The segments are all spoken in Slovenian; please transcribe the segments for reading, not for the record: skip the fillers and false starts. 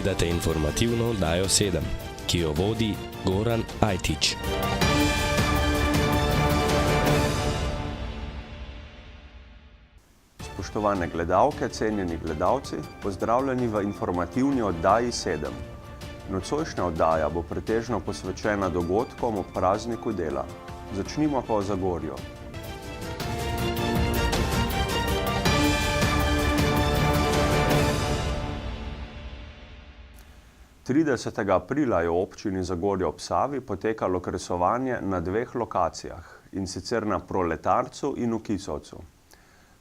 Gledate informativno oddajo 7, ki jo vodi Goran Ajtič. Spoštovane gledalke, cenjeni gledalci, pozdravljeni v informativni oddaji 7. Nocojšnja oddaja bo pretežno posvečena dogodkom ob prazniku dela. Začnimo pa o Zagorju. 30. aprila je v občini Zagorje ob Savi potekalo kresovanje na dveh lokacijah, in sicer na Proletarcu in v Kisovcu.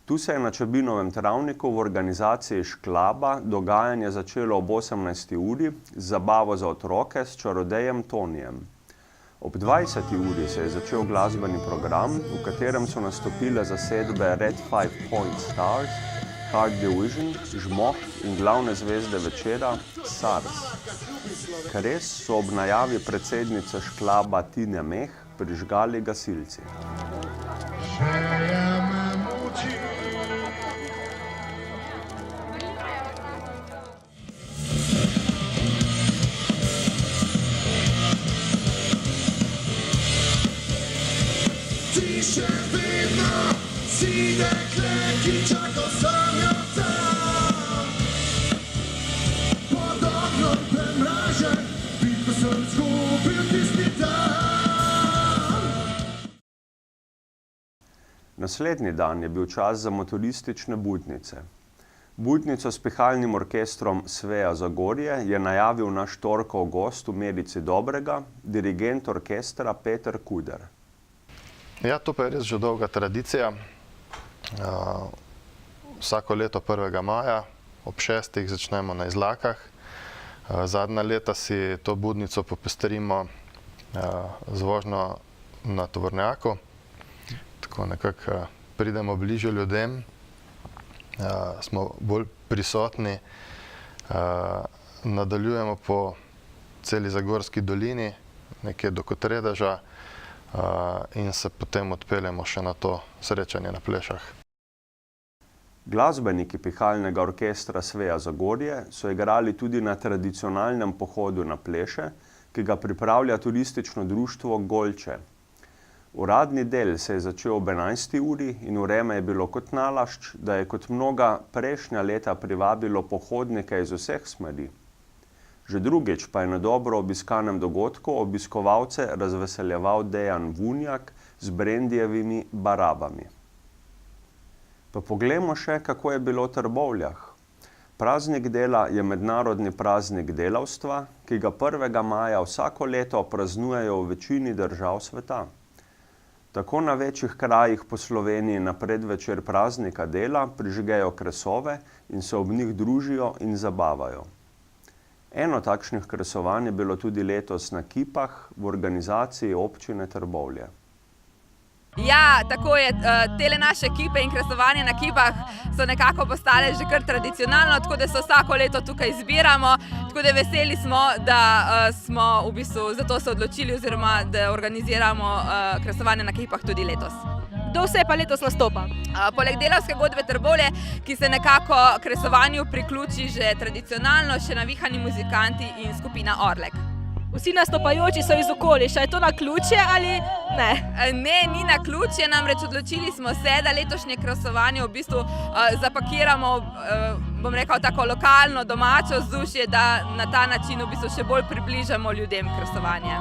Tu se je na Čebinovem travniku v organizaciji Šklaba dogajanje začelo ob 18. uri z zabavo za otroke s čarodejem Tonijem. Ob 20. uri se je začel glasbeni program, v katerem so nastopile zasedbe Red 5 Point Stars, Hard Division, Žmoh in glavne zvezde večera SARS. Kres so ob najavi predsednice Šklaba Tine Meh prižgali gasilci. Ti še vedno si dekle, ki čaka sam jo tam. Pod oknom premražen, bitko sem zgubil tisti dan. Naslednji dan je bil čas za motoristične budnice. Budnico s pihalnim orkestrom Sveja Zagorje je najavil naš torkov gost v Medici Dobrega, dirigent orkestra Peter Kuder. Ja, to pa je res že dolga tradicija. Vsako leto 1. maja ob 6. začnemo na Izlakah. Zadnja leta si to budnico popestrimo z vožnjo na tovornjaku. Tako nekako pridemo bližje ljudem, smo bolj prisotni, nadaljujemo po celi Zagorski dolini, nekje do Kotredeža, in se potem odpeljemo še na to srečanje na plešah. Glasbeniki pihalnega orkestra Sveja Zagorje so igrali tudi na tradicionalnem pohodu na pleše, ki ga pripravlja turistično društvo Golče. Uradni del se je začel ob 11. uri in vreme je bilo kot nalašč, da je kot mnoga prejšnja leta privabilo pohodnike iz vseh smeri. Že drugič pa je na dobro obiskanem dogodku obiskovalce razveseljeval Dejan Vunjak z Brendijevimi barabami. Pa poglejmo še, kako je bilo v Trbovljah. Praznik dela je mednarodni praznik delavstva, ki ga 1. maja vsako leto praznujejo v večini držav sveta. Tako na večjih krajih po Sloveniji na predvečer praznika dela prižgejo kresove in se ob njih družijo in zabavajo. Eno takšnih kresovanj je bilo tudi letos na Kipah v organizaciji občine Trbovlje. Ja, tako je. Tele naše kipe in kresovanje na Kipah so nekako postale že kar tradicionalno, tako da se vsako leto tukaj zbiramo. Tako da veseli smo, da smo v bistvu zato se odločili oziroma da organiziramo kresovanje na Kipah tudi letos. Kdo vse pa letos nastopa? Poleg delavske godbe Trbovlje, ki se nekako kresovanju priključi že tradicionalno, še navihani muzikanti in skupina Orlek. Vsi nastopajoči so iz okoliša, je to naključje ali ne? Ne, ni naključje, namreč odločili smo se, da letošnje kresovanje v bistvu zapakiramo, bom rekel, tako lokalno, domačo vzdušje, da na ta način v bistvu še bolj približamo ljudem kresovanje.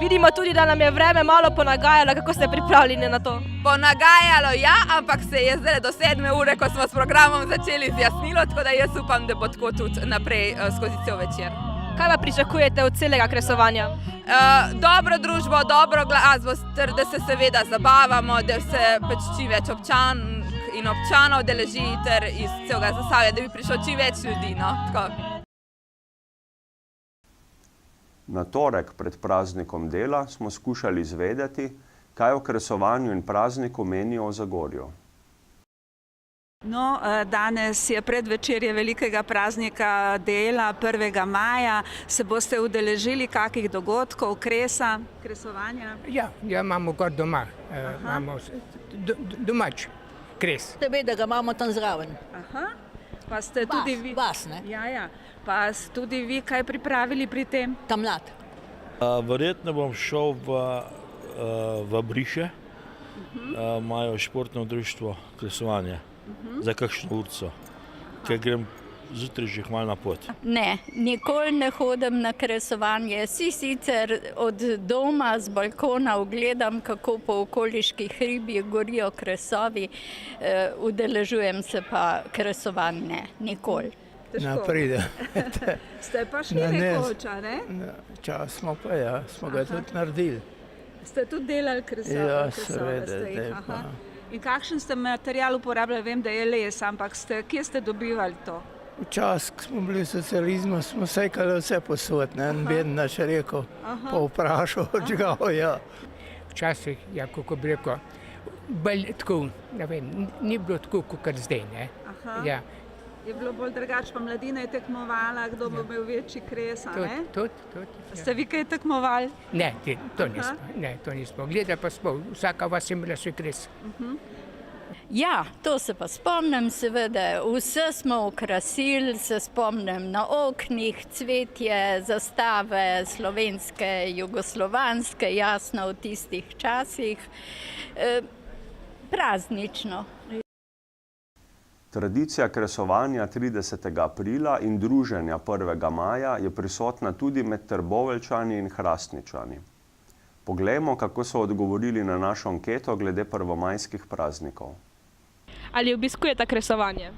Vidimo tudi, da nam je vreme malo ponagajalo, kako ste pripravljeni na to? Ponagajalo ja, ampak se je zdaj do 7. ure, ko smo s programom začeli, zjasnilo, tako da jaz upam, da bo tako tudi naprej skozi cel večer. Kaj pa pričakujete od celega kresovanja? Dobro družbo, dobro glasbo, ter da se seveda zabavamo, da se pač čim več občank in občanov deleži ter iz celega Zasavja, da bi prišlo čim več ljudi, no, tako. Na torek pred praznikom dela smo skušali izvedeti, kaj o kresovanju in prazniku menijo o Zagorju. No, danes je predvečerje velikega praznika dela, 1. maja. Se boste udeležili kakih dogodkov, kresovanja? Ja, imamo gor doma, imamo domač kres. Tebe, da ga imamo tam zraven. Pa ste tudi vi. Vas, ne? Ja. Pa ste tudi vi kaj pripravili pri tem? Ta mlad. Verjetno bom šel v Briše, imajo športno društvo kresovanje za kakšno urco, ker grem zjutraj že malo na pot. Ne, nikoli ne hodim na kresovanje. Sicer od doma z balkona ugledam, kako po okoliških hribih gorijo kresovi, udeležujem se pa kresovanj ne, nikoli. Pride. Ste pa šli nekoča, ne? Čas smo pa, ja, smo ga tudi naredili. Ste tudi delali kresove? Ja, kresove seveda. ste jih, In kakšen ste material uporabljali? Vem, da je les, ampak kje ste dobivali to? Včasih, ko smo bili v socializmu, smo sekali vse posod, ne, en beden naš rekel, pa vprašal, odžgal, ja. Včasih, ja, kako bi rekel, bolj tako, ne vem, ni bilo tako, kot zdaj, ne. Ja. Je bilo bolj drugače, pa mladina je tekmovala, kdo bo imel večji kres, a ne? Tudi. Ste vi kaj tekmovali? Ne, to nismo. Gledali pa smo, vsaka vas je imela svoj kres. Ja, to se pa spomnim, seveda, vse smo okrasili, se spomnim na oknih, cvetje, zastave, slovenske, jugoslovanske, jasno v tistih časih, praznično. Tradicija kresovanja 30. aprila in druženja 1. maja je prisotna tudi med Trboveljčani in Hrastničani. Poglejmo, kako so odgovorili na našo anketo glede prvomajskih praznikov. Ali obiskujete kresovanje?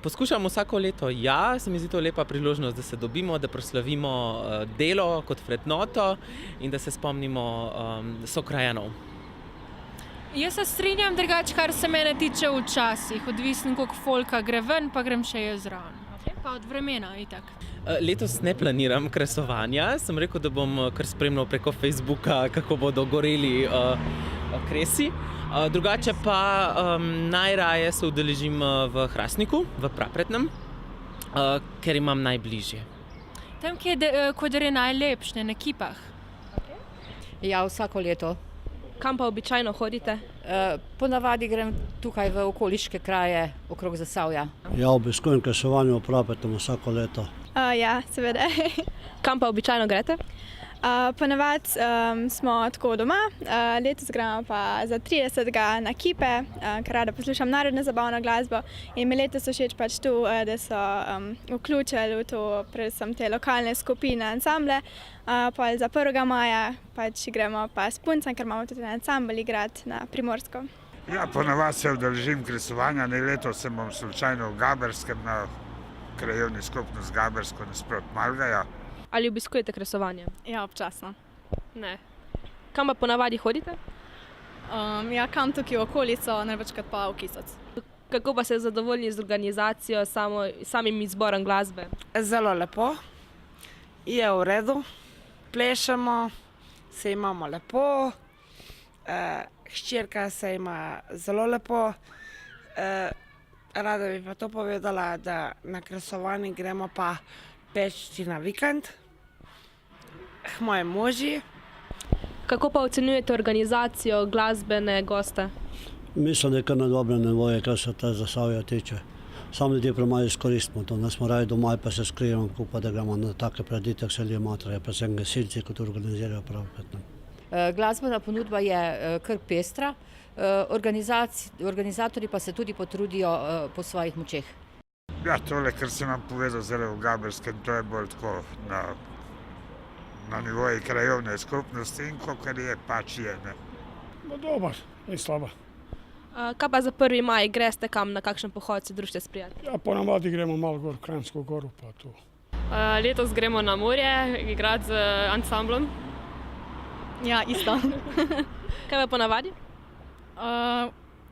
Poskušam vsako leto, ja, se mi zdi to lepa priložnost, da se dobimo, da proslavimo delo kot vrednoto in da se spomnimo sokrajanov. Jaz se strinjam, drugače, kar se mene tiče včasih, odvisno koliko folka gre ven, pa grem še jaz zraven. Pa od vremena, itak. Letos ne planiram kresovanja, sem rekel, da bom kar spremljal preko Facebooka, kako bodo goreli kresi. Drugače pa najraje se udeležim v Hrastniku, v Prapretnem, ker imam najbližje. Tam, kjer je najlepše, na kipah? Ja, vsako leto. Kam pa običajno hodite? Ponavadi grem tukaj v okoliške kraje, okrog Zasavja. Ja, obiskujem kresovanje v Prapretnem vsako leto. Ja, seveda. Kam pa običajno greste? Ponavadi smo tako doma, letos gremo pa za 30. na kipe, ker rada poslušam narodno zabavno glasbo in mi letos všeč pač tu, da so vključili v to predvsem te lokalne skupine, ansamble. Pa za 1. maja pač gremo pa s puncem, ker imamo tudi ansambl igrati na Primorsko. Ja, ponavadi se udeležim kresovanja, ne letos sem bom slučajno v Gaberskem na krajevni skupnost Gabersko nasprot Malgaja. Ali obiskujete kresovanje? Ja, občasno. Ne. Kam pa ponavadi hodite? Ja, kam tukaj v okolico, največkrat pa v Kisac. Kako pa ste zadovoljni z organizacijo, samim izborom glasbe? Zelo lepo, je v redu, plešemo, se imamo lepo, hčerka se ima zelo lepo. Rada bi pa to povedala, da na kresovanje gremo pa pečti na vikend k mojem možu. Kako pa ocenjujete organizacijo glasbene goste? Mislim, da je kar na dobrem nivoju, kar se ta Zasavja tiče. Sam ljudje premalo izkoristimo to, da smo raje doma pa se skrijemo, pa da gremo na take predite, se ljudje matrajo, predvsem gasilci, kot organizirajo Prapretnem. Glasbena ponudba je kar pestra, organizatorji pa se tudi potrudijo po svojih močeh. Ja, tole, kar sem vam povedal zdaj v Gaberskem, to je bolj tako na nivoju krajevne skupnosti in kakor je, pač je. Dobar, ni slaba. Kaj pa za 1. maj, greste kam na kakšen pohod, se družite s prijatelji? Ja, ponavadi gremo malo gor, Kranjsko goru pa tu. Letos gremo na morje, igrati z ansamblom. Ja, isto. Kaj pa ponavadi?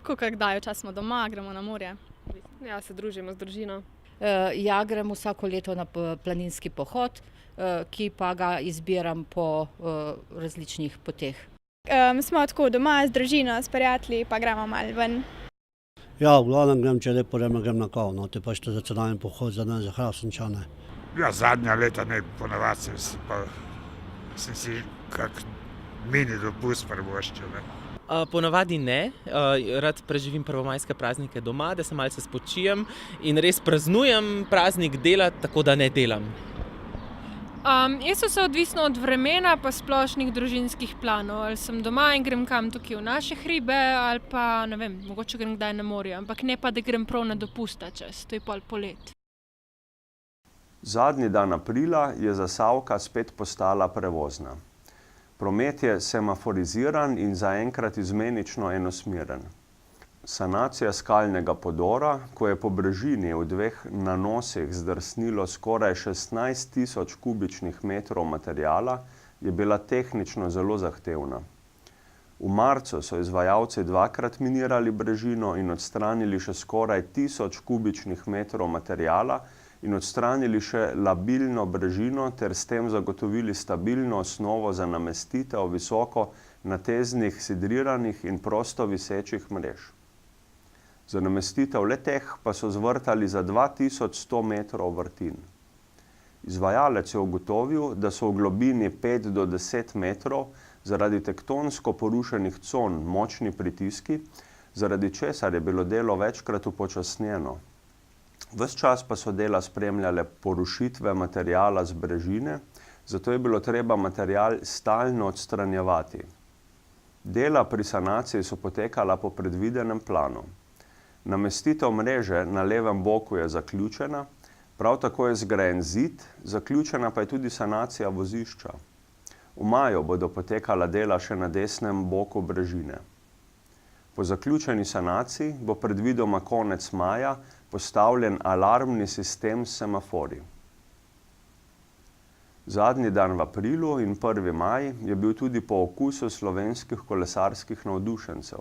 Kolikor kdaj, včasih smo doma, gremo na morje. Ja, se družimo z družino. Ja, grem vsako leto na planinski pohod, ki pa ga izbiram po različnih poteh. Smo tako doma z družino, s prijatelji, pa gremo malo ven. Ja, v glavnem grem, če je lepo vreme, grem na kavo, no, to je pač tradicionalni pohod za nas, za Hrastničane. Ja, zadnja leta ne, ponavadi sem si kak mini dopust privoščil. Ponavadi ne, rad preživim prvomajske praznike doma, da se malce spočijem in res praznujem praznik dela, tako da ne delam. Jaz sem se odvisno od vremena pa splošnih družinskih planov. Ali sem doma in grem kam tukaj v naše hribe, ali pa ne vem, mogoče grem kdaj na morje, ampak ne pa, da grem prav na dopusta čez, to je pol polet. Zadnji dan aprila je Zasavka spet postala prevozna. Promet je semaforiziran in zaenkrat izmenično enosmeren. Sanacija skalnega podora, ko je po brežini v 2 nanosih zdrsnilo skoraj 16.000 kubičnih metrov materijala, je bila tehnično zelo zahtevna. V marcu so izvajalci 2-krat minirali brežino in odstranili še skoraj 1000 kubičnih metrov materijala in odstranili še labilno brežino ter s tem zagotovili stabilno osnovo za namestitev visoko nateznih sidriranih in prosto visečih mrež. Za namestitev le-teh pa so zvrtali za 2100 metrov vrtin. Izvajalec je ugotovil, da so v globini 5 do 10 metrov zaradi tektonsko porušenih con močni pritiski, zaradi česar je bilo delo večkrat upočasnjeno. Ves čas pa so dela spremljale porušitve materijala z brežine, zato je bilo treba material stalno odstranjevati. Dela pri sanaciji so potekala po predvidenem planu. Namestitev mreže na levem boku je zaključena, prav tako je zgrajen zid, zaključena pa je tudi sanacija vozišča. V maju bodo potekala dela še na desnem boku brežine. Po zaključeni sanaciji bo predvidoma konec maja postavljen alarmni sistem s semafori. Zadnji dan v aprilu in 1. maj je bil tudi po okusu slovenskih kolesarskih navdušencev.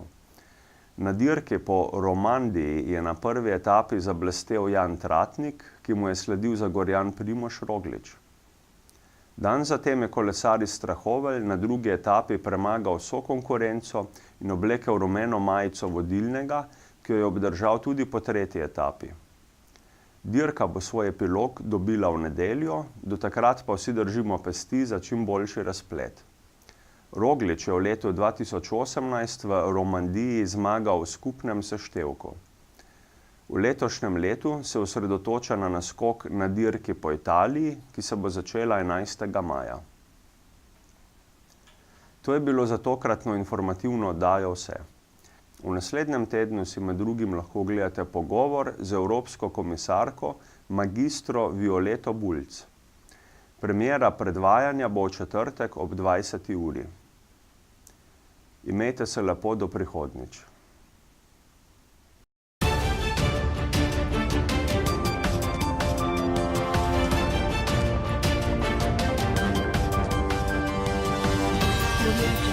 Na dirki po Romandiji je na prvi etapi zablestel Jan Tratnik, ki mu je sledil Zagorjan Primož Roglič. Dan zatem je kolesar iz Strahovelj na drugi etapi premagal vso konkurenco in oblekel rumeno majico vodilnega, ki jo je obdržal tudi po 3. etapi. Dirka bo svoj epilog dobila v nedeljo, do takrat pa vsi držimo pesti za čim boljši razplet. Roglič je v letu 2018 v Romandiji zmagal v skupnem seštevku. V letošnjem letu se osredotoča na naskok na dirki po Italiji, ki se bo začela 11. maja. To je bilo za tokratno informativno oddajo vse. V naslednjem tednu si med drugim lahko ogledate pogovor z evropsko komisarko magistro Violeto Bulc. Premiera predvajanja bo v četrtek ob 20. uri. Imejte se lepo do prihodnjič. Thank you.